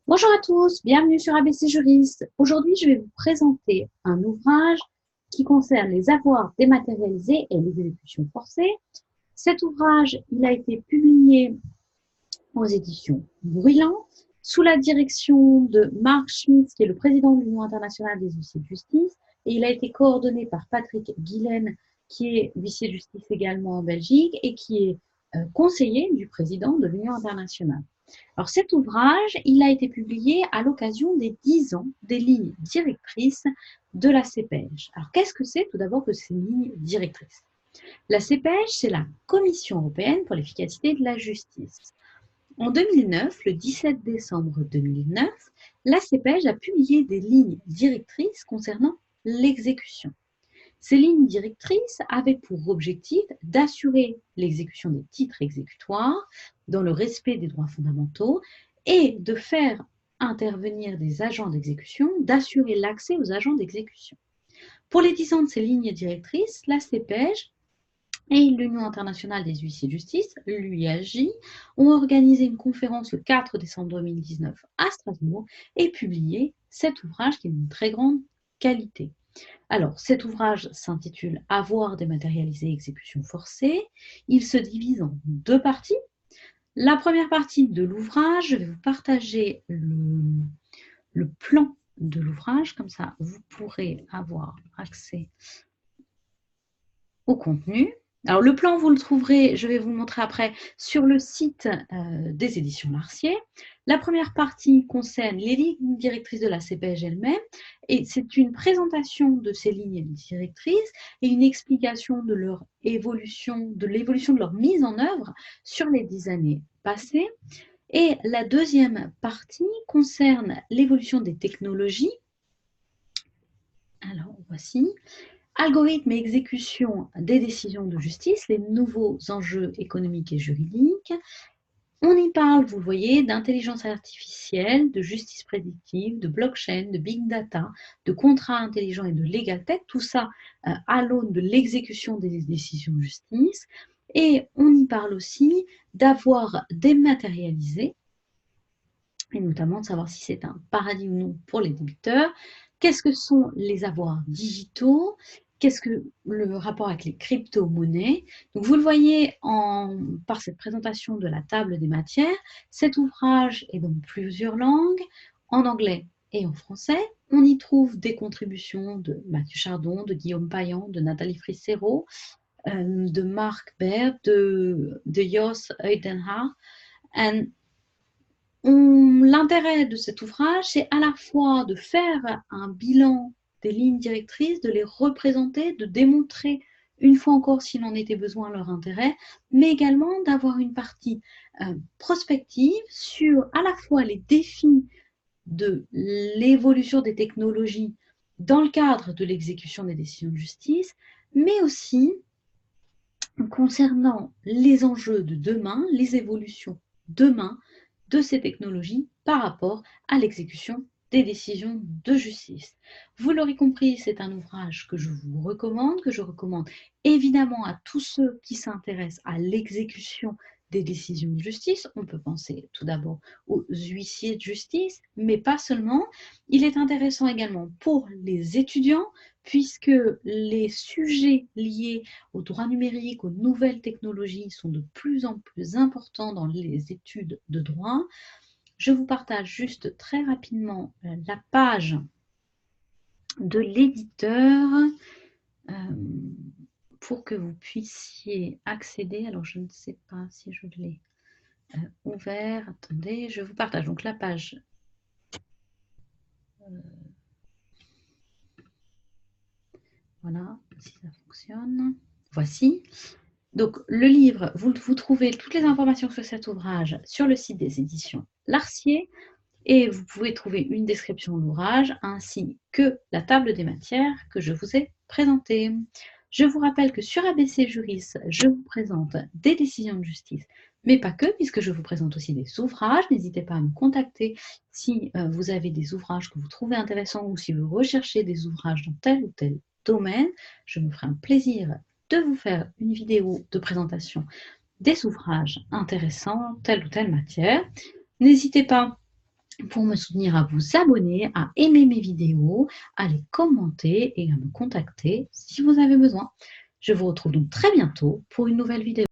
Bonjour à tous, bienvenue sur ABC Juriste. Aujourd'hui, je vais vous présenter un ouvrage qui concerne les avoirs dématérialisés et les exécutions forcées. Cet ouvrage, il a été publié aux éditions Bruyant sous la direction de Marc Schmitz, qui est le président de l'Union internationale des huissiers de justice, et il a été coordonné par Patrick Guilaine, qui est huissier de justice également en Belgique et qui est conseiller du président de l'Union internationale. Alors cet ouvrage, il a été publié à l'occasion des 10 ans des lignes directrices de la CEPEJ. Alors qu'est-ce que c'est tout d'abord que ces lignes directrices? La CEPEJ, c'est la Commission européenne pour l'efficacité de la justice. En 2009, le 17 décembre 2009, la CEPEJ a publié des lignes directrices concernant l'exécution. Ces lignes directrices avaient pour objectif d'assurer l'exécution des titres exécutoires dans le respect des droits fondamentaux et de faire intervenir des agents d'exécution, d'assurer l'accès aux agents d'exécution. Pour les 10 ans de ces lignes directrices, la CEPEJ et l'Union internationale des huissiers de justice, l'UIHJ, ont organisé une conférence le 4 décembre 2019 à Strasbourg et publié cet ouvrage qui est d'une très grande qualité. Alors, cet ouvrage s'intitule Avoir dématérialisé exécution forcée. Il se divise en deux parties. La première partie de l'ouvrage, je vais vous partager le plan de l'ouvrage, comme ça vous pourrez avoir accès au contenu. Alors le plan, vous le trouverez, je vais vous le montrer après, sur le site des éditions Larcier. La première partie concerne les lignes directrices de la CEPEJ elle-même, et c'est une présentation de ces lignes directrices et une explication de leur évolution, de l'évolution de leur mise en œuvre sur les 10 années passées. Et la deuxième partie concerne l'évolution des technologies. Alors, voici. Algorithmes et exécution des décisions de justice, les nouveaux enjeux économiques et juridiques. On y parle, vous le voyez, d'intelligence artificielle, de justice prédictive, de blockchain, de big data, de contrats intelligents et de legal tech, tout ça à l'aune de l'exécution des décisions de justice. Et on y parle aussi d'avoir dématérialisé, et notamment de savoir si c'est un paradis ou non pour les débiteurs. Qu'est-ce que sont les avoirs digitaux? Qu'est-ce que le rapport avec les crypto-monnaies? Donc vous le voyez par cette présentation de la table des matières, cet ouvrage est dans plusieurs langues, en anglais et en français. On y trouve des contributions de Mathieu Chardon, de Guillaume Payan, de Nathalie Frissero, de Marc Baird, de Jos Uydenhaar. L'intérêt de cet ouvrage, c'est à la fois de faire un bilan des lignes directrices, de les représenter, de démontrer une fois encore s'il en était besoin leur intérêt, mais également d'avoir une partie prospective sur à la fois les défis de l'évolution des technologies dans le cadre de l'exécution des décisions de justice, mais aussi concernant les enjeux de demain, les évolutions demain de ces technologies par rapport à l'exécution des décisions de justice. Vous l'aurez compris, c'est un ouvrage que je vous recommande, que je recommande évidemment à tous ceux qui s'intéressent à l'exécution des décisions de justice. On peut penser tout d'abord aux huissiers de justice, mais pas seulement. Il est intéressant également pour les étudiants, puisque les sujets liés aux droits numériques, aux nouvelles technologies sont de plus en plus importants dans les études de droit. Je vous partage juste très rapidement la page de l'éditeur pour que vous puissiez accéder. Alors, je ne sais pas si je l'ai ouvert. Attendez, je vous partage donc la page. Voilà, si ça fonctionne. Voici. Donc, le livre, vous trouvez toutes les informations sur cet ouvrage sur le site des éditions Larcier et vous pouvez trouver une description de l'ouvrage ainsi que la table des matières que je vous ai présentée. Je vous rappelle que sur ABC Juris, je vous présente des décisions de justice, mais pas que, puisque je vous présente aussi des ouvrages. N'hésitez pas à me contacter si vous avez des ouvrages que vous trouvez intéressants ou si vous recherchez des ouvrages dans tel ou tel domaine. Je me ferai un plaisir de vous faire une vidéo de présentation des ouvrages intéressants, telle ou telle matière. N'hésitez pas pour me soutenir à vous abonner, à aimer mes vidéos, à les commenter et à me contacter si vous avez besoin. Je vous retrouve donc très bientôt pour une nouvelle vidéo.